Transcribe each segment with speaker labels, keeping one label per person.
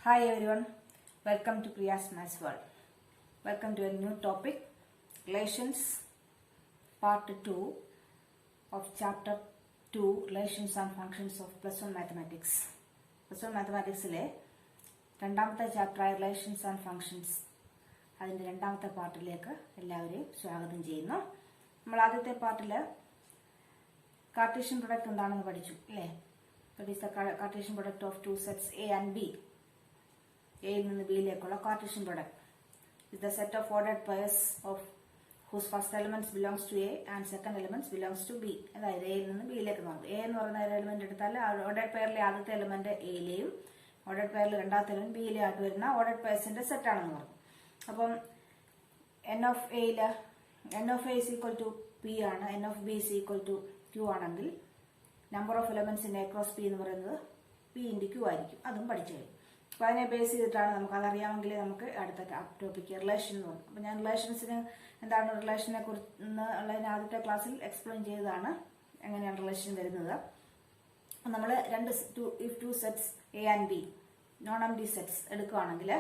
Speaker 1: Hi everyone, welcome to Priya's Maths World. Welcome to a new topic, Relations Part 2 of Chapter 2, Relations and Functions of Plus 1 Mathematics. Plus 1 Mathematics le രണ്ടാമത്തെ chapter relations and functions അതിൻ്റെ രണ്ടാമത്തെ പാർട്ടിലേക്ക് എല്ലാവരെയും സ്വാഗതം ചെയ്യുന്നു. നമ്മൾ ആദ്യത്തെ പാർട്ടിൽ Cartesian product എന്താണെന്ന് പഠിച്ചു അല്ലേ? That is the Cartesian product of two sets A and B. A നിന്ന് ബിയിലേക്കുള്ള Cartesian product is the set of ordered pairs of whose first elements belongs to A and second elements belongs to B. അതായത് A നിന്ന് ബിയിലേക്ക് നോക്കും. A എന്ന് പറയുന്ന ഒരു element എടുത്താൽ ordered പെയറിലെ ആദ്യത്തെ എലിമെന്റ് എയിലെയും ഓർഡേഡ് പെയറിൽ രണ്ടാമത്തെ എലിമെന്റ് ബിയിലെ ആയിട്ട് വരുന്ന ഓർഡേഡ് പെയർസിന്റെ സെറ്റ് ആണെന്ന് പറഞ്ഞു. അപ്പം n of A is equal to P ആണ്, n of B is equal to Q ആണെങ്കിൽ number of elements in A cross P എന്ന് പറയുന്നത് പി ഇൻറ്റു ക്യൂ ആയിരിക്കും. അതും പഠിച്ചു കഴിഞ്ഞു. അപ്പോൾ അതിനെ ബേസ് ചെയ്തിട്ടാണ് നമുക്ക് അതറിയാമെങ്കിൽ നമുക്ക് അടുത്ത ടോപ്പിക്ക് റിലേഷൻ എന്ന് പറഞ്ഞു. അപ്പോൾ ഞാൻ റിലേഷൻസിന് എന്താണ് റിലേഷനെ കുറിച്ച് ഉള്ളതിന് ആദ്യത്തെ ക്ലാസ്സിൽ എക്സ്പ്ലെയിൻ ചെയ്തതാണ് എങ്ങനെയാണ് റിലേഷൻ വരുന്നത്. നമ്മൾ two sets A and B non empty sets എടുക്കുകയാണെങ്കിൽ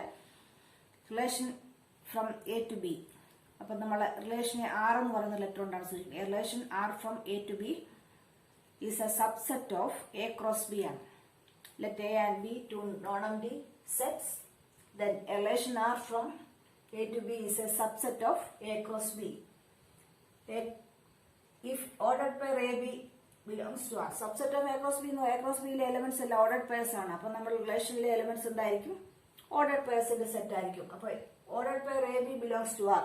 Speaker 1: relation from A to B, അപ്പം നമ്മൾ റിലേഷനെ ആർ എന്ന് പറയുന്ന ലെറ്റർ കൊണ്ടാണ് സൂചിക്കുന്നത്. Relation R from A to B is a subset of A cross B. Let A and B two non-empty sets. Then relation R from A to B is a subset of A cross B. If ordered pair AB belongs to R, subset of A cross B no A cross B le elements all ordered pairs ആണ്. അപ്പോൾ നമ്മൾ റിലേഷനിലെ elements എന്തായിരിക്കും? Ordered പെയർസിന്റെ set ആയിരിക്കും. അപ്പോൾ ordered pair AB belongs to R.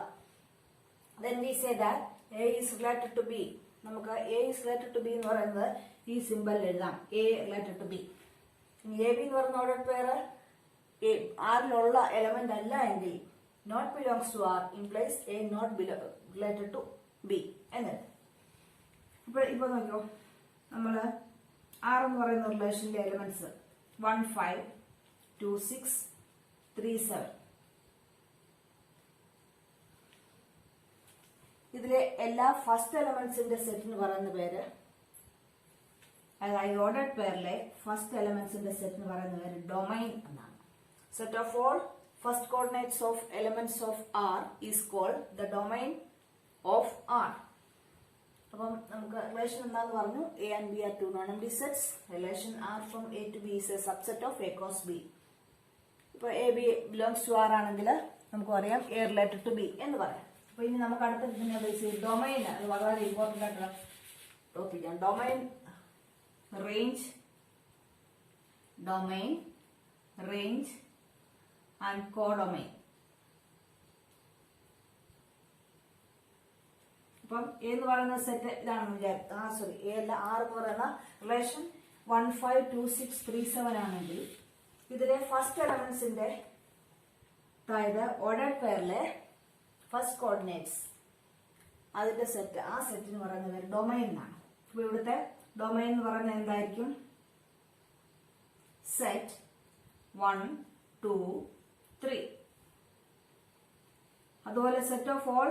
Speaker 1: Then we say that A is related to B. നമുക്ക് A is related to B എന്ന് പറയുന്നത് ഈ സിമ്പിളിൽ എഴുതാം. A related to B. A B എന്ന് പറയുന്ന ഓർഡർ പെയർ ആറിലുള്ള എലമെന്റ് അല്ല എങ്കിൽ not belongs to R implies A not related to B എന്നത്. ഇപ്പൊ നോക്കിയോ, നമ്മള് ആർ എന്ന് പറയുന്ന റിലേഷനിലെ എലമെന്റ്സ് 1 5 2 6 3 7. ഇതിലെ എല്ലാ ഫസ്റ്റ് എലമെന്റ്സിന്റെ സെറ്റിന് പറയുന്ന പേര്, അതായത് ഓർഡേഡ് പെയറിലെ ഫസ്റ്റ് എലമെന്റ്സിന്റെ സെറ്റിന് പറയുന്ന പേര് ഡൊമൈൻ എന്നാണ്. Set of all first coordinates of elements of R is called the domain of R. അപ്പം നമുക്ക് റിലേഷൻ എന്താന്ന് പറഞ്ഞു? A and B are two non empty sets. Relation R from A to B is a subset of A cross B. ഇപ്പൊ A B belongs to R ആണെങ്കിൽ നമുക്ക് പറയാം A related to B എന്ന് പറയാം. അപ്പൊ ഇനി നമുക്ക് അടുത്ത ഡൊമൈൻ, അത് വളരെ ഇമ്പോർട്ടന്റ് ആയിട്ടുള്ള ടോപ്പിക്കാണ്. Domain range and codomain. അപ്പം എന്ന് പറയുന്ന സെറ്റ് ഇതാണെന്ന് വിചാരിക്കും. എ അല്ല, ആർ എന്ന് പറയുന്ന റിലേഷൻ 1 5 2 6 3 7 ആണെങ്കിൽ ഇതിലെ ഫസ്റ്റ് എലമെന്റ്സിന്റെ, അതായത് ഓർഡേഡ് പെയറിലെ ഫസ്റ്റ് കോർഡിനേറ്റ്സ് അതിന്റെ സെറ്റ്, ആ സെറ്റിന് പറയുന്ന പേര് ഡൊമൈൻ എന്നാണ്. അപ്പൊ ഇവിടുത്തെ ഡൊമൈൻ എന്ന് പറയുന്നത് എന്തായിരിക്കും? സെറ്റ് 1 2 3. അതുപോലെ set of all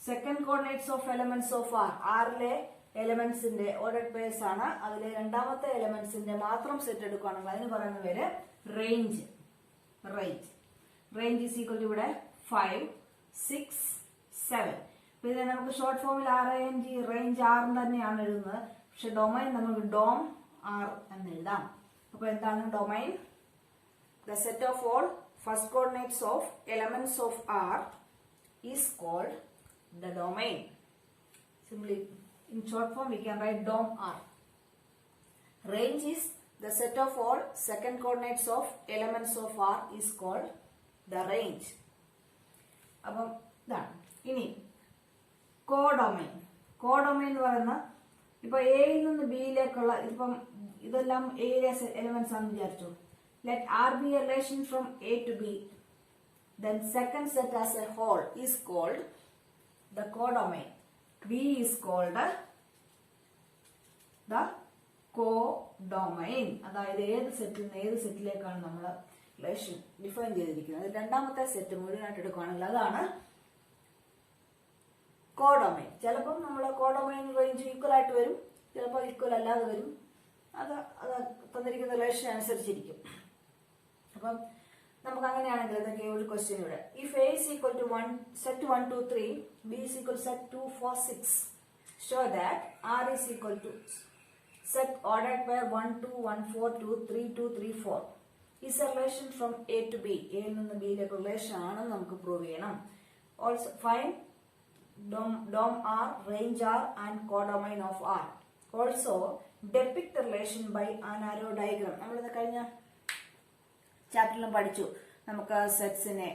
Speaker 1: second coordinates of elements of R, ആറിലെ എലമെന്റ്സിന്റെ ഓർഡേഡ് പെയർസ് ആണ്. അതിലെ രണ്ടാമത്തെ എലമെന്റ്സിന്റെ മാത്രം സെറ്റ് എടുക്കുകയാണെങ്കിൽ അതിന് പറയുന്ന പേര് range. Range is equal to ഇവിടെ 5 6 7. അപ്പൊ ഇതിനെ നമുക്ക് ഷോർട്ട് ഫോമിൽ റേഞ്ച് ആർ തന്നെയാണ് എഴുതുന്നത്. പക്ഷെ ഡൊമൈൻ നമുക്ക് ഡോം ആർ എന്ന് എഴുതാം. അപ്പൊ എന്താണ് domain? The set of all first coordinates of elements of R is called the domain. Simply in short form we can write dom R. Range is the set of all second coordinates of elements of R is called the range. അപ്പം ഇതാണ്. ഇനി codomain എന്ന് പറയുന്ന, ഇപ്പൊ എയിൽ നിന്ന് ബിയിലേക്കുള്ള, ഇപ്പം ഇതെല്ലാം എയിലെ എലമെന്റ്സ് ആണെന്ന് വിചാരിച്ചു. Let R be a relation from A to B, then second set as a whole is called the codomain. B is called the codomain. അതായത് ഏത് സെറ്റിൽ നിന്ന് ഏത് സെറ്റിലേക്കാണ് നമ്മൾ റിലേഷൻ ഡിഫൈൻ ചെയ്തിരിക്കുന്നത്, രണ്ടാമത്തെ സെറ്റ് മുഴുവനായിട്ട് എടുക്കുകയാണെങ്കിൽ അതാണ് കോഡൊമൈൻ. ചിലപ്പോൾ നമ്മൾ കോഡൊമൈൻ റേഞ്ച് ഈക്വൽ ആയിട്ട് വരും, ചിലപ്പോൾ ഈക്വൽ അല്ലാതെ വരും. അത് തന്നിരിക്കുന്ന റിലേഷൻ അനുസരിച്ചിരിക്കും. അപ്പം നമുക്ക് അങ്ങനെയാണെങ്കിൽ ഇതൊക്കെ ഒരു ക്വസ്റ്റ്യൻ ഇവിടെ. If A is equal to 1 set 1 2 3 b is equal to set 2 4 6 show that r is equal to set ordered pair 1 2 1 4 2 3 2 3 4 is a relation from a to b. a യിൽ നിന്ന് b യിലേക്ക് റിലേഷൻ ആണെന്ന് നമുക്ക് prove ചെയ്യണം. Also find dom r, range r and codomain of r. Also depict the relation by an arrow diagram. നമ്മളിത് കഴിഞ്ഞ ചാപ്റ്ററിലും പഠിച്ചു. നമുക്ക് സെറ്റ്സിനെ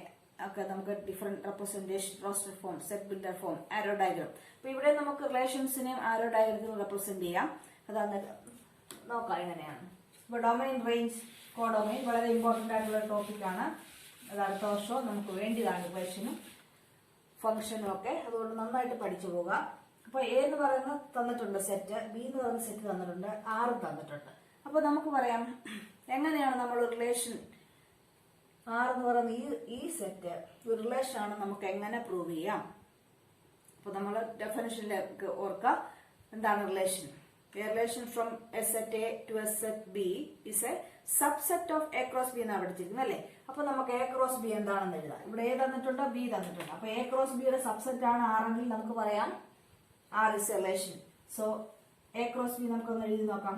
Speaker 1: ഒക്കെ നമുക്ക് different representation, roster form, set builder form, arrow diagram. അപ്പൊ ഇവിടെ നമുക്ക് റിലേഷൻസിനെയും ആരോ ഡയഗ്രത്തിനും റെപ്രസെന്റ് ചെയ്യാം. അതാണ് നോക്കാം എങ്ങനെയാണ്. ഇപ്പൊ ഡൊമൈൻ, റേഞ്ച്, കോഡൊമൈൻ വളരെ ഇമ്പോർട്ടന്റ് ആയിട്ടുള്ള ടോപ്പിക്കാണ്. അത് അടുത്ത വർഷവും നമുക്ക് വേണ്ടിയതാണ് ഇക്വേഷനും ഫംഗ്ഷനും ഒക്കെ. അതുകൊണ്ട് നന്നായിട്ട് പഠിച്ചു പോവുക. അപ്പൊ എ എന്ന് പറയുന്നത് തന്നിട്ടുണ്ട് സെറ്റ്, ബി എന്ന് പറയുന്ന സെറ്റ് തന്നിട്ടുണ്ട്, ആറ് തന്നിട്ടുണ്ട്. അപ്പൊ നമുക്ക് പറയാം എങ്ങനെയാണ് നമ്മൾ റിലേഷൻ ആർ എന്ന് പറയുന്ന ഈ സെറ്റ് ഒരു റിലേഷൻ ആണ് നമുക്ക് എങ്ങനെ പ്രൂവ് ചെയ്യാം. അപ്പൊ നമ്മൾ ഡെഫിനിഷനിലേക്ക് ഓർക്കുക എന്താണ് relation. A relation from a set A to a set B is a subset of A cross B എന്നാണ് പഠിച്ചിരിക്കുന്നത് അല്ലേ. അപ്പൊ നമുക്ക് A cross B എന്താണെന്ന് എഴുതാം. ഇവിടെ A തന്നിട്ടുണ്ട്, B തന്നിട്ടുണ്ട്. അപ്പൊ A cross B യുടെ സബ്സെറ്റ് ആണ് R എങ്കിൽ നമുക്ക് പറയാം R is a relation. So A cross B നമുക്കൊന്ന് എഴുതി നോക്കാം.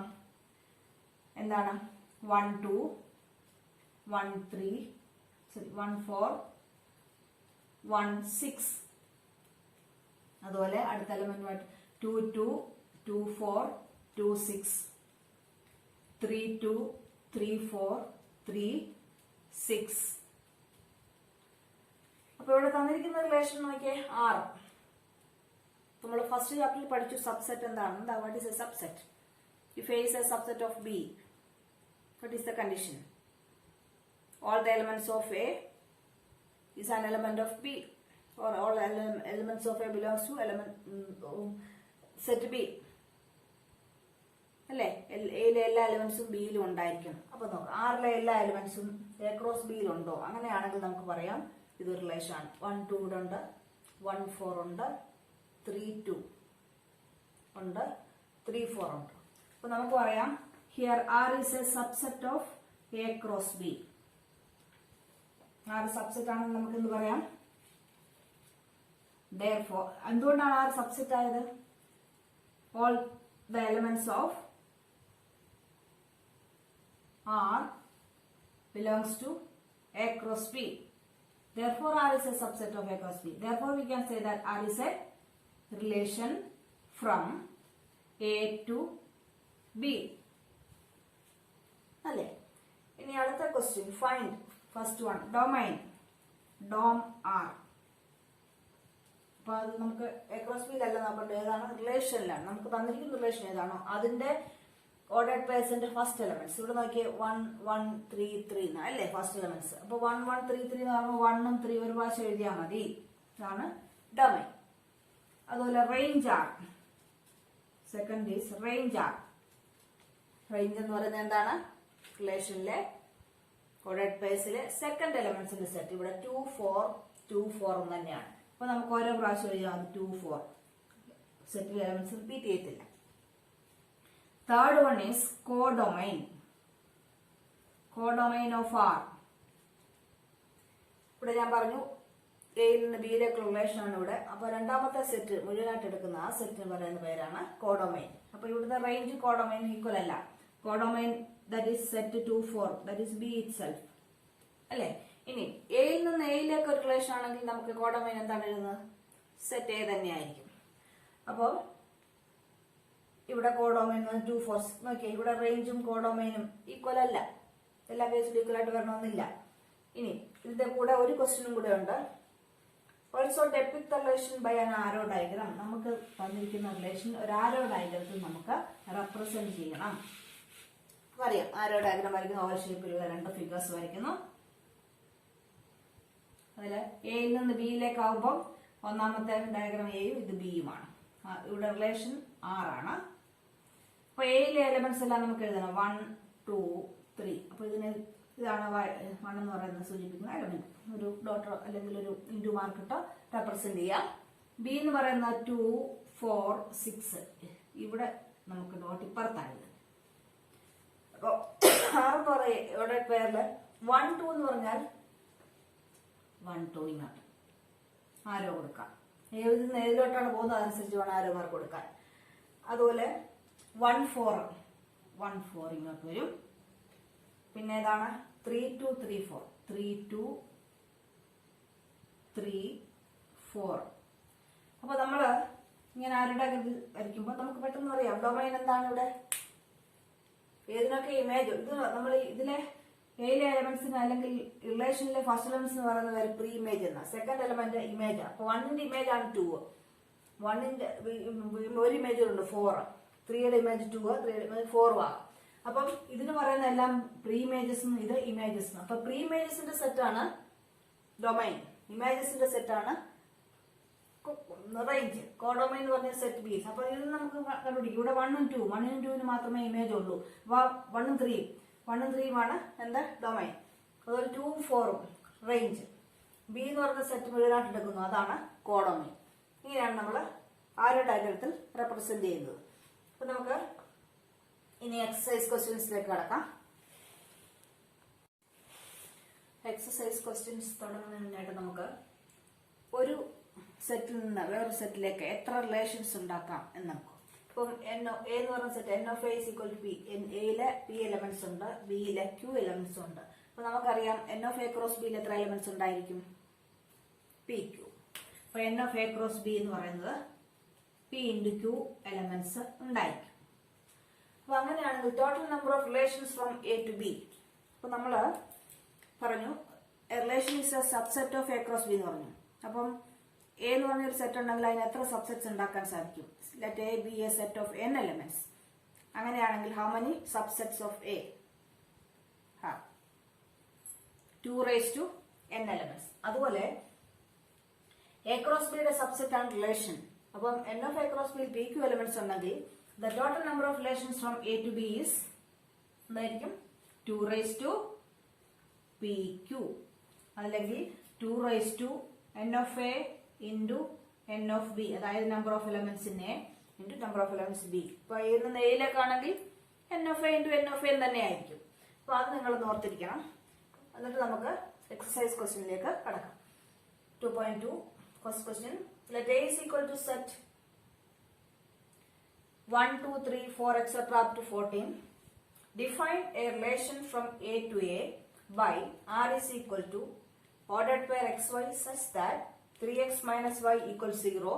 Speaker 1: എന്താണ് 1 2 1 3 1 4 1 6. അതുപോലെ അടുത്ത എലമെന്റ് 2 2 2 4 2 6 3 2 3 4 3 6. അപ്പൊ ഇവിടെ തന്നിരിക്കുന്ന റിലേഷൻ നോക്കിയേ ആർ. നമ്മൾ ഫസ്റ്റ് ചാപ്റ്ററിൽ പഠിച്ചു സബ്സെറ്റ് എന്താണ്. What is a subset? If A is a subset of B, what is the condition? All the elements of A is an element of B, or all elements of A belongs to set B. അല്ലേ? എയിലെ എല്ലാ എലിമെന്റ്സും ബിയിലും ഉണ്ടായിരിക്കണം. അപ്പൊ നോക്കാം ആറിലെ എല്ലാ എലിമെന്റ്സും A cross ബിയിൽ ഉണ്ടോ. അങ്ങനെയാണെങ്കിൽ നമുക്ക് പറയാം ഇതൊരു റിലേഷൻ ആണ്. 1 2 ഇവിടെ ഉണ്ട്, 1 4 ഉണ്ട്, 3 2 ഉണ്ട്, 3 4 ഉണ്ട്. അപ്പൊ നമുക്ക് പറയാം here R is a subset of A cross B. R subset ആണെന്ന് നമുക്ക് എന്ത് പറയാം. Therefore, എന്തുകൊണ്ടാണ് ആർ സബ്സെറ്റ് ആയത്? All the elements of R belongs to A cross B. Therefore, R is a subset of A cross B. Therefore, we can say that R is a relation from A to B. അല്ലേ? ഇനി അടുത്ത question find first one domain. Dom R. അപ്പൊ അത് നമുക്ക് A cross ബിയിലല്ല നോക്കേണ്ടത്, ഏതാണ് റിലേഷനിലാണ്. നമുക്ക് തന്നിരിക്കുന്ന റിലേഷൻ ഏതാണോ അതിന്റെ ഓർഡേർഡ് പേഴ്സിന്റെ ഫസ്റ്റ് എലമെന്റ്സ്. ഇവിടെ നോക്കിയേ 1 1 3 3 അല്ലേ ഫസ്റ്റ് എലമെന്റ്സ്. അപ്പൊ 1 1 3 3 എന്ന് പറയുമ്പോൾ 1 ഉം 3 ഒരു പ്രാവശ്യം എഴുതിയാൽ മതി. ഇതാണ് ഡൊമൈൻ. അതുപോലെ range R. Second is range R. Range എന്ന് പറയുന്നത് എന്താണ്? റിലേഷനിലെ ഓർഡേർഡ് പേഴ്സിലെ സെക്കൻഡ് എലമെന്റ്സിന്റെ സെറ്റ്. ഇവിടെ 2 4 2 4 തന്നെയാണ്. അപ്പൊ നമുക്ക് ഓരോ പ്രാവശ്യം എഴുതാം 2 4. സെറ്റിലെ എലമെന്റ്സ് റിപ്പീറ്റ് ചെയ്യത്തില്ല. Third one is codomain. Codomain of R. ഇവിടെ ഞാൻ പറഞ്ഞു എയിൽ നിന്ന് ബിയിലേക്കുള്ള റിലേഷൻ ആണ് ഇവിടെ. അപ്പൊ രണ്ടാമത്തെ സെറ്റ് മുഴുവനായിട്ട് എടുക്കുന്ന ആ സെറ്റിന് പറയുന്ന പേരാണ് കോഡൊമൈൻ. അപ്പൊ ഇവിടുത്തെ റേഞ്ച് കോഡൊമൈൻ ഈക്വൽ അല്ല. Codomain that is set 2 4, that is B itself അല്ലേ. ഇനി എയിൽ നിന്ന് എയിലേക്ക് ഒരു റിലേഷൻ ആണെങ്കിൽ നമുക്ക് കോഡൊമൈൻ എന്താണ് എഴുതുന്നത്? സെറ്റ് എ തന്നെയായിരിക്കും. അപ്പോൾ ഇവിടെ കോഡൊമൈൻ 2 4 നോക്കിയേ. ഇവിടെ റേഞ്ചും കോഡൊമൈനും ഈക്വൽ അല്ല. എല്ലാ കേസിലും ഈക്വൽ ആയിട്ട് വരണമെന്നില്ല. ഇനി ഇതിന്റെ കൂടെ ഒരു ക്വസ്റ്റ്യനും കൂടെ ഉണ്ട്. Also depict the relation by an arrow diagram. നമുക്ക് തന്നിരിക്കുന്ന റിലേഷൻ ഒരു ആരോ ഡയഗ്രത്തിൽ നമുക്ക് റെപ്രസെന്റ് ചെയ്യണം. അറിയാം ആരോ ഡയഗ്രാം വരയ്ക്കുന്നു. ഓവൽ ഷേപ്പിലുള്ള രണ്ട് ഫിഗേഴ്സ് വരയ്ക്കുന്നു. അതിൽ എയിൽ നിന്ന് ബിയിലേക്ക് ആവുമ്പോൾ ഒന്നാമത്തെ ഡയഗ്രാം എയും ഇത് ബിയുമാണ്. ഇവിടെ റിലേഷൻ ആറാണ്. അപ്പൊ എയിലെ എലമെന്റ്സ് എല്ലാം നമുക്ക് എഴുതണം 1 2 3. അപ്പൊ ഇതാണ് 1 എന്ന് പറയുന്നത് സൂചിപ്പിക്കുന്ന എലമെന്റ്. ഒരു ഡോട്ടർ അല്ലെങ്കിൽ ഒരു ഇൻറ്റു മാർക്കിട്ടോ റെപ്രസെന്റ് ചെയ്യാം. ബി എന്ന് പറയുന്ന 2 4 6. ഇവിടെ നമുക്ക് ഡോട്ട് ഇപ്പുറത്തായത്. ആറെന്ന് പറയുന്ന പേരില് 1 2 എന്ന് പറഞ്ഞാൽ 1 2 ഇങ്ങോട്ട് ആരോ കൊടുക്കാം. ഏതിലോട്ടാണ് പോകുന്നത് അതനുസരിച്ച് വേണം ആരോ മാർക്ക് കൊടുക്കാൻ. അതുപോലെ 1 4 ഇങ്ങോട്ട് വരും. പിന്നെ ഏതാണ് 3 2 3 4 3 2 3 4. അപ്പൊ നമ്മള് ഇങ്ങനെ ആരുടെ വരയ്ക്കുമ്പോൾ നമുക്ക് പെട്ടെന്ന് അറിയാം ഡൊമൈൻ എന്താണ് ഇവിടെ, ഏതിനൊക്കെ ഇമേജ്. ഇത് നമ്മൾ ഇതിലെ എയിലെ എലമെന്റ്സിന് അല്ലെങ്കിൽ റിലേഷനിലെ ഫസ്റ്റ് എലമെന്റ്സ് എന്ന് പറയുന്ന പേര് പ്രീ ഇമേജ് എന്നാ. Second element image. അപ്പൊ 1ന്റെ ഇമേജ് ആണ് 2, 1ന്റെ ഒരു ഇമേജ് ഉണ്ട് 4, 3യുടെ ഇമേജ് 2, 3യുടെ ഇമേജ് 4 ആകും. അപ്പം ഇതിന് പറയുന്ന എല്ലാം പ്രീ ഇമേജസ്, ഇത് ഇമേജസ്. അപ്പൊ പ്രീ ഇമേജസിന്റെ സെറ്റ് ആണ് ഡൊമൈൻ, ഇമേജസിന്റെ സെറ്റ് ആണ് റേഞ്ച്. കോഡൊമൈൻ എന്ന് പറഞ്ഞ സെറ്റ് ബീസ്. അപ്പൊ ഇത് നമുക്ക് കണ്ടുപിടിക്കും. ഇവിടെ 1 2, 1 2 മാത്രമേ ഇമേജ് ഉള്ളൂ. അപ്പൊ 1 3 ആണ് എന്താ ഡൊമൈൻ. അതുപോലെ 2 4 റേഞ്ച്. ബി എന്ന് പറഞ്ഞ സെറ്റ് മുഴുവനായിട്ട് എടുക്കുന്നു, അതാണ് കോഡൊമൈൻ. ഇങ്ങനെയാണ് നമ്മൾ ആരോ ഡയഗ്രത്തിൽ റെപ്രസെന്റ് ചെയ്യുന്നത്. അപ്പൊ നമുക്ക് ഇനി എക്സസൈസ് ക്വസ്റ്റ്യൻസിലേക്ക് കടക്കാം. എക്സസൈസ് ക്വസ്റ്റ്യൻസ് തുടങ്ങുന്നതിനായിട്ട് നമുക്ക് ഒരു സെറ്റിൽ നിന്ന് വേറൊരു സെറ്റിലേക്ക് എത്ര റിലേഷൻസ് ഉണ്ടാക്കാം എന്ന് നോക്കാം. ഇപ്പം എ എന്ന് പറഞ്ഞ set n of A is equal to p. എയിലെ പി എലമെന്റ്സ് ഉണ്ട്, ബിയിലെ ക്യൂ എലമെന്റ്സ് ഉണ്ട്. അപ്പൊ നമുക്കറിയാം എൻ ഓഫ് എ ക്രോസ് ബിയിൽ എത്ര എലമെന്റ്സ് ഉണ്ടായിരിക്കും, പി ക്യൂ. അപ്പൊ n of A cross B എന്ന് പറയുന്നത് പി ഇൻറ്റു ക്യൂ എലമെന്റ്സ് ഉണ്ടായിരിക്കും. അപ്പൊ അങ്ങനെയാണെങ്കിൽ total number of relations from A to B. അപ്പൊ നമ്മള് പറഞ്ഞു relation is a subset of A cross B എന്ന് പറഞ്ഞു. അപ്പം എ എന്ന് പറഞ്ഞൊരു സെറ്റ് ഉണ്ടെങ്കിൽ അതിന് എത്ര സബ്സെറ്റ്സ് ഉണ്ടാക്കാൻ സാധിക്കും? Let A B a set of n elements. അങ്ങനെയാണെങ്കിൽ how many subsets of A? 2 raised to n elements. അതുപോലെ എ ക്രോസ് ബിയുടെ സബ്സെറ്റ് ആണ് റിലേഷൻ. അപ്പം n ഓഫ് എ ക്രോസ് ബിയിൽ പി ക്യൂ എലമെന്റ്സ് ഉണ്ടെങ്കിൽ the total number of relations from A to B is എന്തായിരിക്കും? 2 raised to P Q, അല്ലെങ്കിൽ 2 raised to n of a into n of b, അതായത് number of elements in A into number of elements B. ഇപ്പൊ ഇന്ന് എയിലേക്കാണെങ്കിൽ n of a into n of a തന്നെ ആയിരിക്കും. അപ്പൊ അത് നിങ്ങൾ ഓർത്തിരിക്കണം. എന്നിട്ട് നമുക്ക് എക്സസൈസ് ക്വസ്റ്റ്യനിലേക്ക് കടക്കാം. 2.2 first question. Let a is equal to set 1 2 3 4 etc. up to 14. Define a relation from a to a by r is equal to ordered pair xy such that 3x minus y equals 0,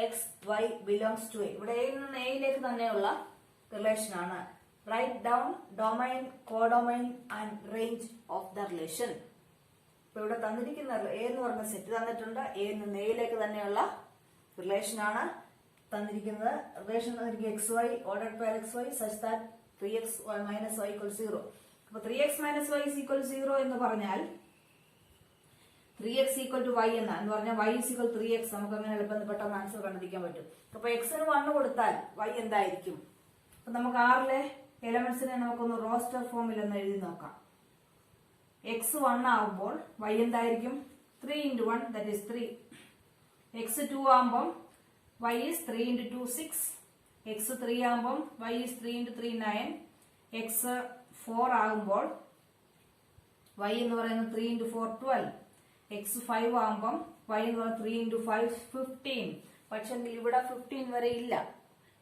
Speaker 1: x y belongs to a. ഇവിടെ a നിന്ന് a തന്നെയുള്ള relation ആണ്. Write down domain, codomain and range of the relation. ഇപ്പൊ ഇവിടെ തന്നിരിക്കുന്ന A എന്ന് പറഞ്ഞ set തന്നിട്ടുണ്ട്. എ നിന്ന് എയിലേക്ക് തന്നെയുള്ള റിലേഷൻ ആണ് തന്നിരിക്കുന്നത്. Relation x y, order pair x y such that 3x minus y equals 0. അപ്പൊ 3x minus y is equal 0 എന്ന് പറഞ്ഞാൽ 3x equal to y എന്ന് പറഞ്ഞാൽ y is equal 3x. നമുക്ക് അങ്ങനെ എളുപ്പം പെട്ടെന്ന് ആൻസർ കണ്ടുപിടിക്കാൻ പറ്റും. അപ്പൊ x ന് 1 കൊടുത്താൽ y എന്തായിരിക്കും? അപ്പൊ നമുക്ക് ആറിലെ എലമെന്റ്സിനെ നമുക്കൊന്ന് റോസ്റ്റർ ഫോമിൽ ഒന്ന് എഴുതി നോക്കാം. x 1 ആകുമ്പോൾ y എന്തായിരിക്കും? 3 into 1 that is 3. x 2 ആകുമ്പോൾ y is 3 into 2 6. x 3 ആകുമ്പോൾ y is 3 into 3 9. x 4 ആകുമ്പോൾ y എന്ന് പറയുന്നത് 3 into 4 12. x 5 ആകുമ്പോൾ y എന്ന് പറയുന്നത് 3 into 5 15. പക്ഷെ ഇവിടെ 15 വരെ ഇല്ല.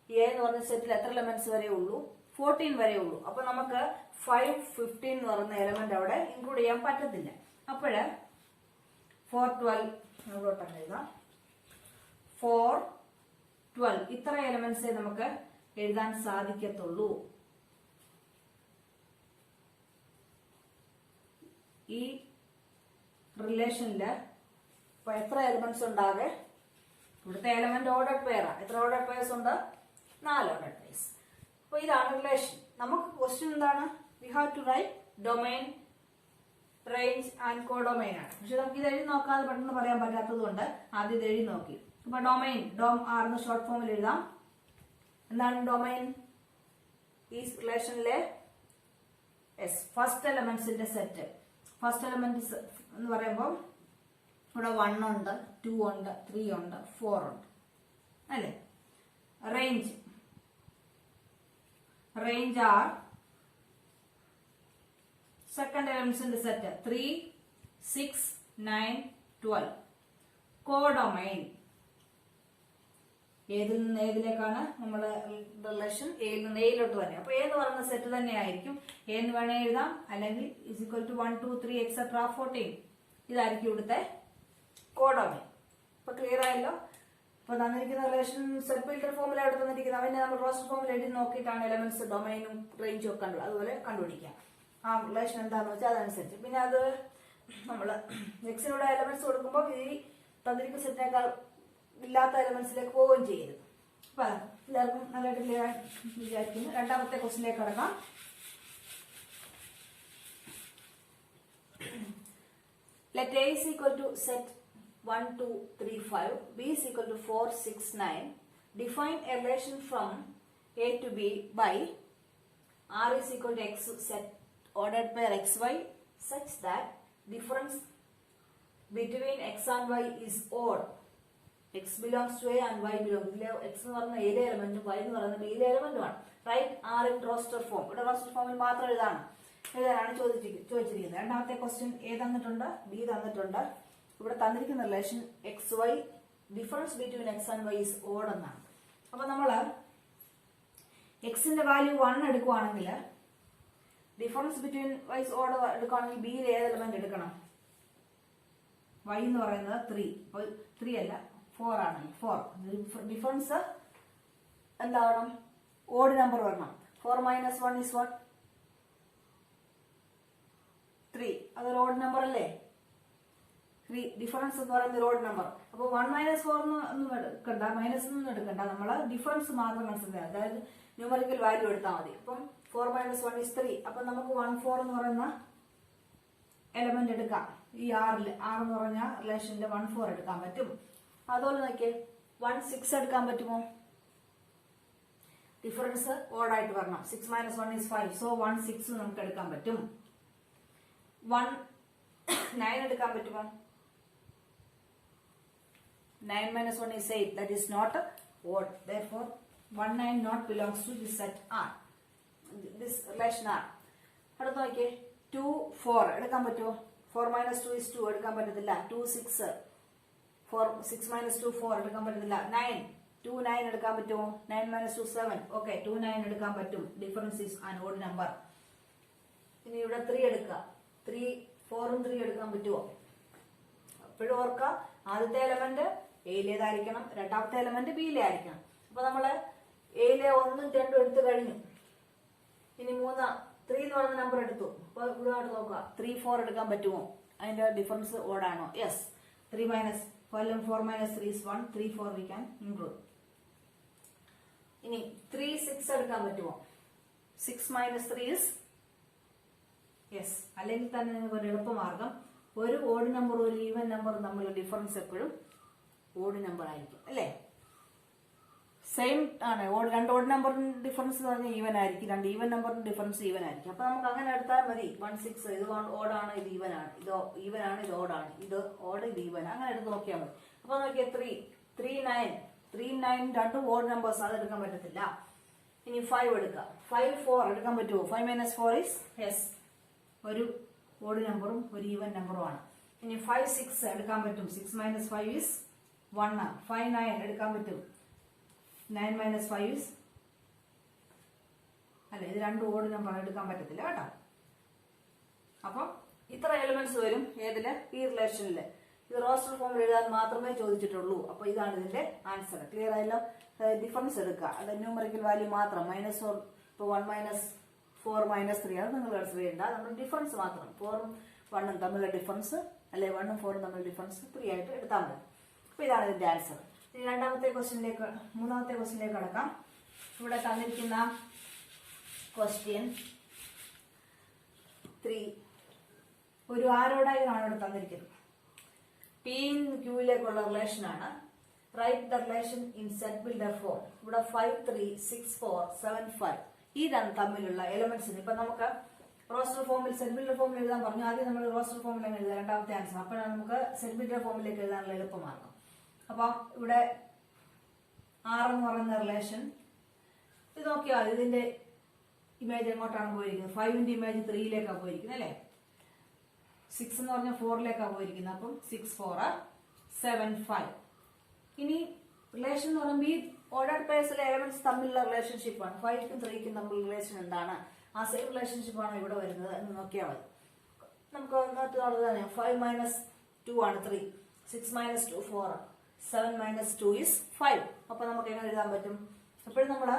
Speaker 1: a എന്ന് പറഞ്ഞ സെറ്റിൽ എത്ര എലമെന്റ്സ് വരെ ഉള്ളൂ? 14 വരെ ഉള്ളൂ. അപ്പൊ നമുക്ക് 5 15 എന്ന് പറയുന്ന എലമെന്റ് അവിടെ ഇൻക്ലൂഡ് ചെയ്യാൻ പറ്റത്തില്ല. അപ്പോഴ് 4 12 ഇവിടോട്ടാണ് എഴുതാം. 4 12 ഇത്ര എലമെന്റ്സേ നമുക്ക് എഴുതാൻ സാധിക്കത്തുള്ളൂ. ഈ റിലേഷനില് ഇപ്പൊ എത്ര എലമെന്റ്സ് ഉണ്ടാകെ? ഇവിടുത്തെ എലമെന്റ് ഓർഡർ പെയറാ. എത്ര ഓർഡർ പെയർസ് ഉണ്ട്? 4 ഓർഡർ പെയർസ്. അപ്പൊ ഇതാണ് റിലേഷൻ. നമുക്ക് ക്വസ്റ്റ്യൻ എന്താണ്? We have to write domain, range and codomain ആണ്. പക്ഷെ നമുക്ക് ഇത് എഴുതി നോക്കാതെ പെട്ടെന്ന് പറയാൻ പറ്റാത്തത് കൊണ്ട് ആദ്യം ഇത് എഴുതി നോക്കി. അപ്പൊ ഡൊമൈൻ ഡോം ആർ എന്ന് ഷോർട്ട് ഫോമിൽ എഴുതാം. എന്താണ് ഡൊമൈൻ? ഈ റിലേഷനിലെ ഫസ്റ്റ് എലമെന്റ്സിന്റെ സെറ്റ്. ഫസ്റ്റ് എലമെന്റ് എന്ന് പറയുമ്പോൾ ഇവിടെ 1 ഉണ്ട്, 2 ഉണ്ട്, 3 ഉണ്ട്, 4 ഉണ്ട് അല്ലേ? റേഞ്ച് ആർ സെക്കൻഡ് എലമെന്റ്സിന്റെ സെറ്റ് 3, 6, 9, 12. കോഡൊമൈൻ ഏതിൽ നിന്ന് ഏതിലേക്കാണ് നമ്മൾ റിലേഷൻ എയിൽ നിന്ന് എയിലോട്ട് തന്നെ. അപ്പൊ എന്ന് പറയുന്ന സെറ്റ് തന്നെ ആയിരിക്കും. എന്ന് വേണേ എഴുതാം, അല്ലെങ്കിൽ ഇസ് ഈക്വൽ ടു 1, 2, 3 എക്സെട്ര 14. ഇതായിരിക്കും ഇവിടുത്തെ കോഡൊമൈൻ. അപ്പൊ ക്ലിയർ ആയല്ലോ. അപ്പൊ തന്നിരിക്കുന്ന റിലേഷൻ സെറ്റ് ബിൽഡർ ഫോമിൽ അവിടെ തന്നിരിക്കുന്നത് അവനെ നമ്മൾ റോസ്റ്റർ ഫോമിൽ എഴുതി നോക്കിയിട്ടാണ് എലമെന്റ്സ് ഡൊമൈനും റേഞ്ചും ഒക്കെ കണ്ടത്. അതുപോലെ കണ്ടുപിടിക്കാം ആ റിലേഷൻ എന്താണെന്ന് വെച്ചാൽ അതനുസരിച്ച്. പിന്നെ അത് നമ്മൾ എക്സിനോട് എലമെന്റ്സ് കൊടുക്കുമ്പോൾ ഈ തന്നിരിക്കുന്ന സെറ്റിനേക്കാൾ ഇല്ലാത്ത എലമെന്റ്സിലേക്ക് പോവുകയും ചെയ്യരുത്. അപ്പൊ എല്ലാവർക്കും നല്ലതായിട്ട് ക്ലിയർ ആയി വിചാരിക്കുന്നു. രണ്ടാമത്തെ ക്വസ്റ്റിലേക്ക് കടക്കാം. Let A is equal to set 1, 2, 3, 5. B is equal to 4, 6, 9. Define a relation from A to B by R is equal to X set ordered pair XY such that difference between X and Y is odd. X belongs to A and Y belongs to A. X എന്ന് പറയുന്ന A യിലെ എലമെന്റും Y എന്ന് പറയുന്ന B യിലെ എലമെന്റുമാണ്. Write R in roster form. ഇവിടെ roster ഫോമിൽ മാത്രം എഴുതാനാണ് ചോദിച്ചിരിക്കുന്നത്. രണ്ടാമത്തെ ക്വസ്റ്റ്യൻ A തന്നിട്ടുണ്ട്, B തന്നിട്ടുണ്ട്. ഇവിടെ തന്നിരിക്കുന്ന relation XY difference between X and Y is odd എന്നാണ്. അപ്പൊ നമ്മള് എക്സിന്റെ വാല്യൂ 1 എടുക്കുവാണെങ്കിൽ difference between Y is odd എടുക്കുകയാണെങ്കിൽ B യിൽ ഏത് എലമെന്റ് എടുക്കണം? Y എന്ന് പറയുന്നത് 3 അല്ല 4 ആണ്. 4 ഡിഫറൻസ് എന്താവണം? ഓഡ് നമ്പർ വരണം. 4 - 1 is what? 3. അതൊരു ഓഡ് നമ്പർ അല്ലേ? 3 ഡിഫറൻസ് എന്ന് പറയുന്നത് ഓഡ് നമ്പർ. അപ്പൊ 1 - 4 ഒന്നും എടുക്കണ്ട, മൈനസ് ഒന്നും എടുക്കണ്ട. നമ്മള് ഡിഫറൻസ് മാത്രം കൺസിഡർ, അതായത് ന്യൂമറിക്കൽ വാല്യൂ എടുത്താൽ മതി. അപ്പം 4 - 1 is 3. അപ്പൊ നമുക്ക് 1, 4 എന്ന് പറയുന്ന എലമെന്റ് എടുക്കാം. ഈ R എന്ന് പറഞ്ഞ റിലേഷനിൽ 1, 4 എടുക്കാൻ പറ്റും. അതുപോലെ നോക്കിയേ 1, 6 എടുക്കാൻ പറ്റുമോ? ഡിഫറൻസ് ഓഡായിട്ട് വരണം. 6 - 1 is 5. സോ 1, 6 നമുക്ക് എടുക്കാൻ പറ്റും. 1, 9 എടുക്കാൻ പറ്റുമോ? 9 - 1 is 8. That is not odd. Therefore 1, 9 not belongs to this set R. This relation R. അടുത്ത നോക്കിയേ 2, 4 എടുക്കാൻ പറ്റുമോ? 4 - 2 is 2 എടുക്കാൻ പറ്റത്തില്ല. 2, 6 6 - 2 4 എടുക്കാൻ പറ്റത്തില്ല. 9 2, 9 എടുക്കാൻ പറ്റുമോ? 9 - 2 7. ഓക്കെ 2, 9 എടുക്കാൻ പറ്റും. Difference is an odd number. ഇനി ഇവിടെ 3 എടുക്കുക. 3, 4 ഉം 3 എടുക്കാൻ പറ്റുമോ? എപ്പോഴും ഓർക്കുക, ആദ്യത്തെ എലമെന്റ് എയിലേതായിരിക്കണം, രണ്ടാമത്തെ എലമെന്റ് ബിയിലെ ആയിരിക്കണം. അപ്പൊ നമ്മള് എയിലെ 1ഉം 2ഉം എടുത്തു കഴിഞ്ഞു. ഇനി 3 എന്ന് പറയുന്ന നമ്പർ എടുത്തു. അപ്പൊ ഇവിടെ നോക്കുക 3, 4 എടുക്കാൻ പറ്റുമോ? അതിന്റെ difference ഓടാണോ? Yes. 3 - 4 - 3 is 1. 3, 4 we can include. ഇനി 3, 6 എടുക്കാൻ പറ്റുമോ? 6 - 3 is യെസ്. അല്ലെങ്കിൽ തന്നെ നിങ്ങൾക്ക് ഒരു എളുപ്പമാർഗം, ഒരു ഓഡ് നമ്പറും ഒരു ഈവൻ നമ്പറും തമ്മിലുള്ള ഡിഫറൻസ് എപ്പോഴും ഓഡ് നമ്പർ ആയിരിക്കും അല്ലേ? സെയിം ആണ്. രണ്ട് ഓഡ് നമ്പറിന്റെ ഡിഫറൻസ് എന്ന് പറഞ്ഞാൽ ഈവൻ ആയിരിക്കും, രണ്ട് ഈവൻ നമ്പറിന്റെ ഡിഫറൻസ് ഈവൻ ആയിരിക്കും. അപ്പൊ നമുക്ക് അങ്ങനെ എടുത്താൽ മതി. 1, 6 ഇത് ഓഡാണ്, ഇത് ഈവൻ ആണ്, ഇത് ഈവൻ ആണ്, ഇത് ഓഡാണ്, ഇത് ഓഡ്, ഇത് ഈവൻ, അങ്ങനെ എടുത്ത് നോക്കിയാൽ മതി. അപ്പൊ നോക്കിയാൽ 3, 9 രണ്ടും ഓഡ് നമ്പേഴ്സ്, അത് എടുക്കാൻ പറ്റത്തില്ല. ഇനി 5 എടുക്കുക. 5, 4 എടുക്കാൻ പറ്റുമോ? 5 - 4 is യെസ്, ഒരു ഓഡ് നമ്പറും ഒരു ഈവൻ നമ്പറും ആണ്. ഇനി 5, 6 എടുക്കാൻ പറ്റും. 6 - 5 is 1. 5, 9 എടുക്കാൻ പറ്റും. 9 - 5 is അല്ല, ഇത് രണ്ട് ഓഡ് നമ്പർ എടുക്കാൻ പറ്റത്തില്ല കേട്ടോ. അപ്പൊ ഇത്ര എലിമെന്റ്സ് വരും ഏതില്? ഈ റിലേഷനില്. ഇത് റോസ്റ്റർ ഫോമിൽ എഴുതാൻ മാത്രമേ ചോദിച്ചിട്ടുള്ളൂ. അപ്പൊ ഇതാണ് ഇതിന്റെ ആൻസർ. ക്ലിയർ ആയല്ലോ? ഡിഫറൻസ് എടുക്കുക, അത് ന്യൂമറിക്കൽ വാല്യൂ മാത്രം. -4, ഇപ്പൊ 1 - 4 - 3 അത് നിങ്ങൾ കൺസിഡർ ചെയ്യണ്ട. നമ്മൾ ഡിഫറൻസ് മാത്രം, 4ഉം 1ഉം തമ്മിലുള്ള ഡിഫറൻസ്, അല്ലെ 1ഉം 4ഉം തമ്മിലുള്ള ഡിഫറൻസ് 3 ആയിട്ട് എടുത്താൽ മതി. അപ്പൊ ഇതാണ് ഇതിന്റെ ആൻസർ. ഇനി മൂന്നാമത്തെ ക്വസ്റ്റ്യനിലേക്ക് കടക്കാം. ഇവിടെ തന്നിരിക്കുന്ന ക്വസ്റ്റ്യൻ 3 ഒരു ആരോ ഡയഗ്രാം ഇവിടെ തന്നിരിക്കുന്നത്. P ക്യൂയിലേക്കുള്ള റിലേഷൻ ആണ്. Write the relation in set builder form. ഇവിടെ 5, 3, 6, 4, 7, 5 ഈ രണ്ട് തമ്മിലുള്ള എലമെന്റ്സിന് ഇപ്പൊ നമുക്ക് റോസ്റ്റർ ഫോമിൽ സെറ്റ് ബിൽഡർ ഫോമിൽ എഴുതാൻ പറഞ്ഞു. ആദ്യം നമ്മൾ റോസ്റ്റർ ഫോമിൽ എഴുതാം, രണ്ടാമത്തെ ആൻസർ. അപ്പോഴാണ് നമുക്ക് സെറ്റ് ബിൽഡർ ഫോമിലേക്ക് എഴുതാനുള്ള എളുപ്പമാർഗം. അപ്പൊ ഇവിടെ R എന്ന് പറയുന്ന റിലേഷൻ ഇത് നോക്കിയാൽ ഇതിന്റെ ഇമേജ് എങ്ങോട്ടാണ് പോയിരിക്കുന്നത്? 5ന്റെ ഇമേജ് 3യിലേക്കാണ് പോയിരിക്കുന്നത് അല്ലേ? 6 എന്ന് പറഞ്ഞാൽ 4ലേക്കാണ് പോയിരിക്കുന്നത്. അപ്പം 6 4 7 5. ഇനി റിലേഷൻ എന്ന് പറയുമ്പോൾ ഈ ഓർഡർ പേഴ്സിലെ എലമെന്റ്സ് തമ്മിലുള്ള റിലേഷൻഷിപ്പാണ്. 5ക്കും 3ക്കും തമ്മിലുള്ള റിലേഷൻ എന്താണ്? ആ സെയിം റിലേഷൻഷിപ്പാണ് ഇവിടെ വരുന്നത് എന്ന് നോക്കിയാൽ മതി. നമുക്ക് 5 - 2 ആണ് 3, 6 - 2 4, 7 - 2 is 5. അപ്പൊ നമുക്ക് എങ്ങനെ എഴുതാൻ പറ്റും? എപ്പോഴും നമ്മൾ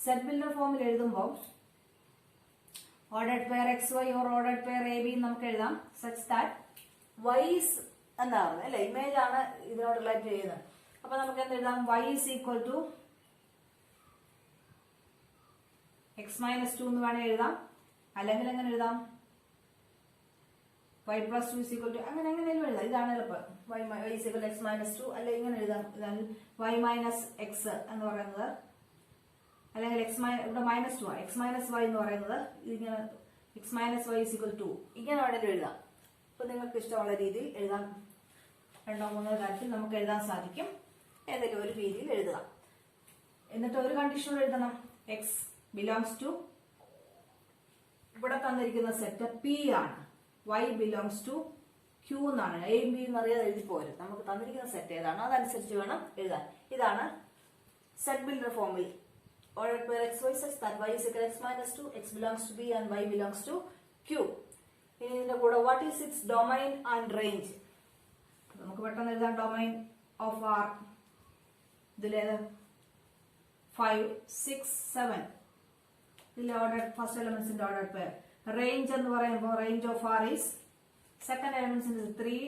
Speaker 1: സെറ്റ് ബിൽഡർ ഫോമിൽ എഴുതുമ്പോൾ ordered pair XY or ordered pair AB നമുക്ക് എഴുതാം സച്ച് ദാറ്റ് Y is എന്താണ് അല്ലെ, ഇമേജ് ആണ് ഇതിനോട് റിലേറ്റ് ചെയ്യുന്നത്. അപ്പൊ നമുക്ക് എന്ത് എഴുതാം? Y is equal to x - 2 എന്ന് വേണേൽ എഴുതാം. അല്ലെങ്കിൽ എങ്ങനെ എഴുതാം? y plus 2 is equal to അങ്ങനെ എങ്ങനെയും എഴുതാം. ഇതാണ് എളുപ്പം. y is equal to x minus 2 അല്ലെങ്കിൽ ഇങ്ങനെ എഴുതാം. ഇതാണ് y minus x എന്ന് പറയുന്നത്. അല്ലെങ്കിൽ ഇവിടെ -2 x minus y എന്ന് പറയുന്നത് ഇതിങ്ങനെ x minus y is equal to ഇങ്ങനെ വേണമെങ്കിലും എഴുതാം. അപ്പൊ നിങ്ങൾക്ക് ഇഷ്ടമുള്ള രീതിയിൽ എഴുതാം. 2 3 തരത്തിൽ നമുക്ക് എഴുതാൻ സാധിക്കും. ഏതെങ്കിലും ഒരു രീതിയിൽ എഴുതുക. എന്നിട്ട് ഒരു കണ്ടീഷനോട് എഴുതണം. x belongs to ഇവിടെ തന്നിരിക്കുന്ന സെറ്റ് P ആണ്. y belongs to Q എന്നാണ്. A B എന്നറിയാതെ എഴുതി പോരും. നമുക്ക് തന്നിരിക്കുന്ന സെറ്റ് ഏതാണ് അതനുസരിച്ച് വേണം എഴുതാൻ. ഇതാണ് സെറ്റ് ബിൽഡർ ഫോമിൽ ordered pair XY such that y is equal to x minus 2, x belongs to B and y belongs to Q. ഇനി ഇതിന്റെ കൂടെ what is its domain and range? നമുക്ക് പെട്ടെന്ന് എഴുതാം. ഡൊമൈൻ ഓഫ് R ഇതിലേത് 5 6 7 ഇതിലെ order first എലമെന്റ്സിന്റെ order pair. Range എന്ന് പറയുമ്പോൾ range of R is second എലമെന്റ്സിന്റെ 3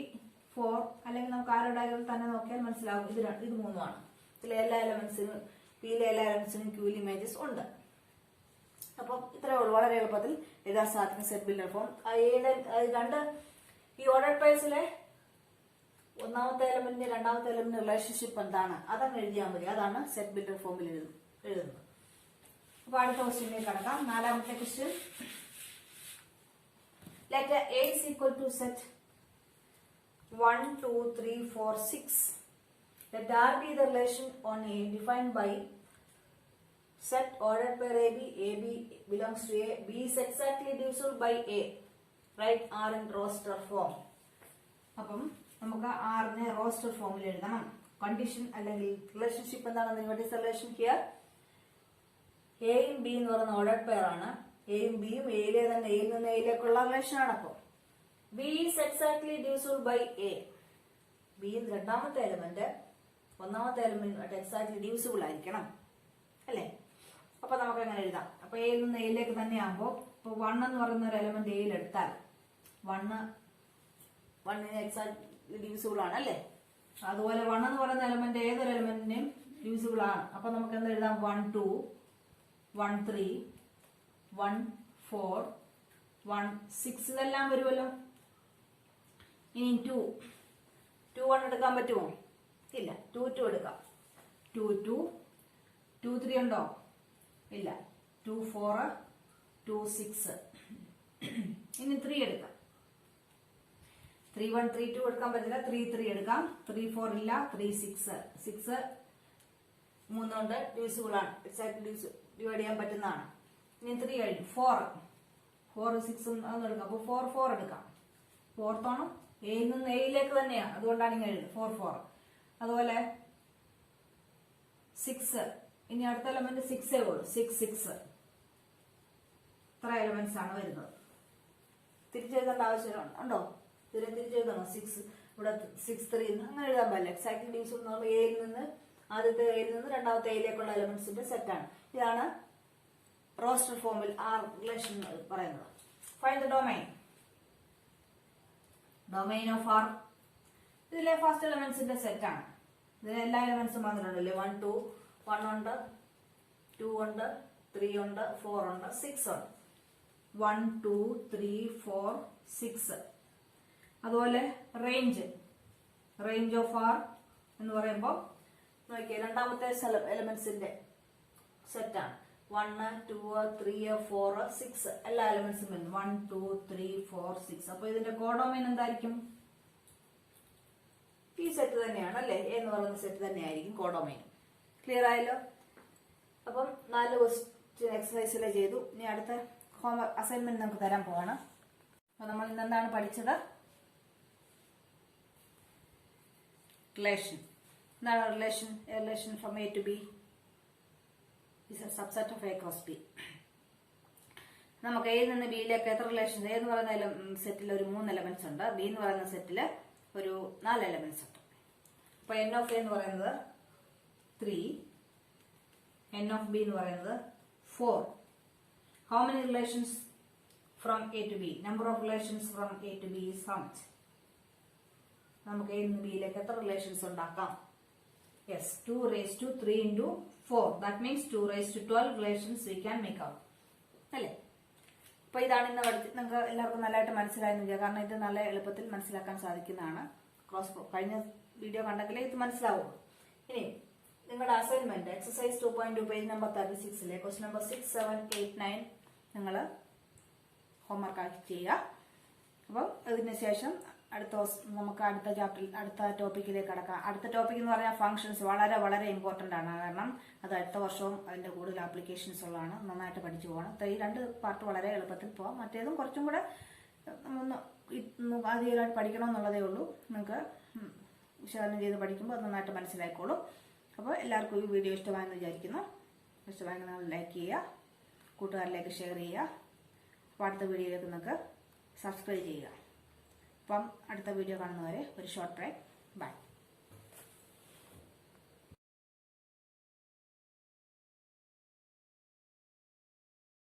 Speaker 1: 4 അല്ലെങ്കിൽ നമുക്ക് ആരോ ഡയഗ്രം തന്നെ നോക്കിയാൽ മനസ്സിലാവും. ഇത് മൂന്നുമാണ്. ഇതിലെ എല്ലാ എലമെന്റ്സിനും പിയിലെ എല്ലാ എലമെന്റ്സിനും ക്യൂൽ ഇമേജസ് ഉണ്ട്. അപ്പം ഇത്രയേ ഉള്ളൂ. വളരെ എളുപ്പത്തിൽ എഴുതാൻ സാധിക്കും സെറ്റ് ബിൽഡർ ഫോം. ഈ ഓർഡർ പേഴ്സിലെ ഒന്നാമത്തെ എലമെന്റിന് രണ്ടാമത്തെ എലമെന്റിന് റിലേഷൻഷിപ്പ് എന്താണ് അതങ്ങ് എഴുതിയാൽ മതി. അതാണ് സെറ്റ് ബിൽഡർ ഫോമിൽ എഴുതുന്നത്. അപ്പൊ അടുത്ത ക്വസ്റ്റ്യനിലേക്ക് കടക്കാം. നാലാമത്തെ question. Letter A is equal to set 1 2 3 4 6. Let R be the relation on A defined by set ordered pair AB. AB belongs to A. B is exactly divisible by A. Write R in roster form. അപ്പം നമുക്ക് ആറിനെ roster ഫോമിൽ എഴുതണം. Condition അല്ലെങ്കിൽ relationship എന്താണെന്ന് what is the relation here? എയും B എന്ന് പറയുന്ന ഓർഡർഡ് പെയർ ആണ്. എയും ബിയും എയിലെ തന്നെ എയിൽ നിന്ന് എയിലേക്കുള്ള റിലേഷൻ ആണ്. അപ്പോൾ B is exactly divisible by A. B രണ്ടാമത്തെ എലമെന്റ് ഒന്നാമത്തെ എലമെന്റ് എക്സാക്ട്ലി divisible ആയിരിക്കണം അല്ലെ? അപ്പൊ നമുക്ക് എങ്ങനെ എഴുതാം? അപ്പൊ എയിൽ നിന്ന് എയിലേക്ക് തന്നെ ആകുമ്പോൾ ഇപ്പൊ 1 എന്ന് പറയുന്ന ഒരു എലമെന്റ് എയിൽ എടുത്താൽ 1 എക്സാക്ട്ലി divisible ആണ് അല്ലെ? അതുപോലെ 1 എന്ന് പറയുന്ന എലമെന്റ് ഏതൊരു എലമെന്റിനെയും divisible ആണ്. അപ്പൊ നമുക്ക് എന്താ എഴുതാം? 1 2 1 3 1 4 1 6 ഇതെല്ലാം വരുമല്ലോ. ഇനി 2 1 എടുക്കാൻ പറ്റുമോ? ഇല്ല. 2 2 എടുക്കാം. 2 2 2 3 ഉണ്ടോ? ഇല്ല. 2 4 2 6. ഇനി 3 എടുക്കാം. 3 1 3 2 എടുക്കാൻ പറ്റില്ല. 3 3 എടുക്കാം. 3 4 ഇല്ല. 3 6 6 3 കൊണ്ട് divisible ആണ്. എക്സാക്ട് ഡിവൈഡ് ചെയ്യാൻ പറ്റുന്നതാണ്. ഇനി 3 കഴിഞ്ഞു. 4 6 അതൊന്നും എടുക്കാം. അപ്പൊ 4 4 എടുക്കാം. 4th ആണ് എയിൽ നിന്ന് എയിലേക്ക് തന്നെയാണ്. അതുകൊണ്ടാണ് ഇങ്ങനെ എഴുതുന്നത് 4 4. അതുപോലെ 6. ഇനി അടുത്ത എലമെന്റ് 6 ഉള്ളൂ. 6 6 ഇത്ര എലമെന്റ്സ് ആണ് വരുന്നത്. തിരിച്ചെഴുതേണ്ട ആവശ്യമുണ്ടോ? തിരിച്ചെഴുതണോ? 6 ഇവിടെ 6 3 അങ്ങനെ എഴുതാൻ പാടില്ല. എക്സാക്ട്ലി divisible എന്ന് പറയുമ്പോൾ എയിൽ നിന്ന് ആദ്യത്തെ എയിൽ നിന്ന് രണ്ടാമത്തെ എയിലേക്കുള്ള എലമെന്റ്സിന്റെ സെറ്റാണ്. ഇതാണ് റോസ്റ്റർ ഫോമിൽ ആ റിലേഷൻ പറയുന്നത്. Find the domain. Domain of R ഇതിലെ ഫസ്റ്റ് എലമെന്റ്സിന്റെ സെറ്റാണ്. ഇതിലെ എല്ലാ എലമെന്റ്സും വന്നിട്ടുണ്ടല്ലേ. 1 2 1 ഉണ്ട്, 2 ഉണ്ട്, 3 ഉണ്ട്, 4 ഉണ്ട്, 6 ഉണ്ട്. 1 2 3 4 6. അതുപോലെ റേഞ്ച് ഓഫ് ആർ എന്ന് പറയുമ്പോൾ നോക്കിയാൽ രണ്ടാമത്തെ എലമെന്റ്സിന്റെ സെറ്റാണ്. 1 2 3 4 6 എല്ലാ എലമെന്റ്സും വരുന്നു. 1 2 3 4 6. അപ്പൊ ഇതിന്റെ കോഡൊമൈൻ എന്തായിരിക്കും? ഈ സെറ്റ് തന്നെയാണ് അല്ലെ? എന്ന് പറയുന്ന സെറ്റ് തന്നെയായിരിക്കും കോഡൊമൈൻ. ക്ലിയർ ആയല്ലോ? അപ്പം 4 എക്സസൈസിലെ ചെയ്തു. ഇനി അടുത്ത ഹോംവർക്ക് അസൈൻമെന്റ് നമുക്ക് തരാൻ പോവാണ്. അപ്പോൾ നമ്മൾ ഇന്ന് എന്താണ് പഠിച്ചത്? റിലേഷൻ. എന്താണ് relation? Relation from A to B is a subset of A cross B. നമുക്ക് എയിൽ നിന്ന് ബിയിലേക്ക് എത്ര റിലേഷൻ? എ എന്ന് പറയുന്ന സെറ്റിൽ ഒരു 3 എലമെന്റ്സ് ഉണ്ട്. ബി എന്ന് പറയുന്ന സെറ്റിൽ ഒരു 4 എലമെന്റ്സ് ഉണ്ട്. അപ്പൊ എൻ ഓഫ് എ എന്ന് പറയുന്നത് 3, എൻ ഓഫ് ബി എന്ന് പറയുന്നത് 4. How many relations from A to B? Number of relations from A to B is how much? നമുക്ക് എയിൽ നിന്ന് ബിയിലേക്ക് എത്ര റിലേഷൻസ് ഉണ്ടാക്കാം? Yes, 2 raised to 3 into 4. That means 2 raised to 12 relations we can make out. അല്ലേ? അപ്പൊ ഇതാണ് ഇന്ന് നിങ്ങൾക്ക് എല്ലാവർക്കും നല്ലതായിട്ട് മനസ്സിലായെന്നില്ല. കാരണം ഇത് നല്ല എളുപ്പത്തിൽ മനസ്സിലാക്കാൻ സാധിക്കുന്നതാണ്. കഴിഞ്ഞ വീഡിയോ കണ്ടെങ്കിലേ ഇത് മനസ്സിലാവുള്ളൂ. ഇനി നിങ്ങളുടെ assignment exercise 2.2 page number 36 question number 6, 7, 8, 9 നിങ്ങൾ ഹോംവർക്ക് ആക്കി ചെയ്യുക. അപ്പോൾ അതിന് ശേഷം നമുക്ക് അടുത്ത ചാപ്റ്ററിൽ അടുത്ത ടോപ്പിക്കിലേക്ക് കടക്കാം. അടുത്ത ടോപ്പിക് എന്ന് പറഞ്ഞാൽ ഫംഗ്ഷൻസ് വളരെ വളരെ ഇമ്പോർട്ടന്റ് ആണ്. കാരണം അത് അടുത്ത വർഷവും അതിന്റെ കൂടുതൽ ആപ്ലിക്കേഷൻസ് ഉള്ളതാണ്. നന്നായിട്ട് പഠിച്ചു പോകണം. ഈ 2 പാർട്ട് വളരെ എളുപ്പത്തിൽ പോകാം. മറ്റേതും കുറച്ചും കൂടെ ആദ്യമായിട്ട് പഠിക്കണം എന്നുള്ളതേ ഉള്ളൂ. നിങ്ങൾക്ക് വിശകലനം ചെയ്ത് പഠിക്കുമ്പോൾ അത് നന്നായിട്ട് മനസ്സിലായിക്കോളും. അപ്പോൾ എല്ലാവർക്കും ഈ വീഡിയോ ഇഷ്ടമായെന്ന് വിചാരിക്കുന്നു. ഇഷ്ടമായെങ്കിൽ നിങ്ങൾ ലൈക്ക് ചെയ്യുക, കൂട്ടുകാരിലേക്ക് ഷെയർ ചെയ്യുക. അപ്പോൾ അടുത്ത വീഡിയോയിലേക്ക് നിങ്ങൾക്ക് സബ്സ്ക്രൈബ് ചെയ്യുക. അപ്പം അടുത്ത വീഡിയോ കാണുന്നവരെ ഒരു ഷോർട്ട് ബ്രേക്ക്. ബൈ.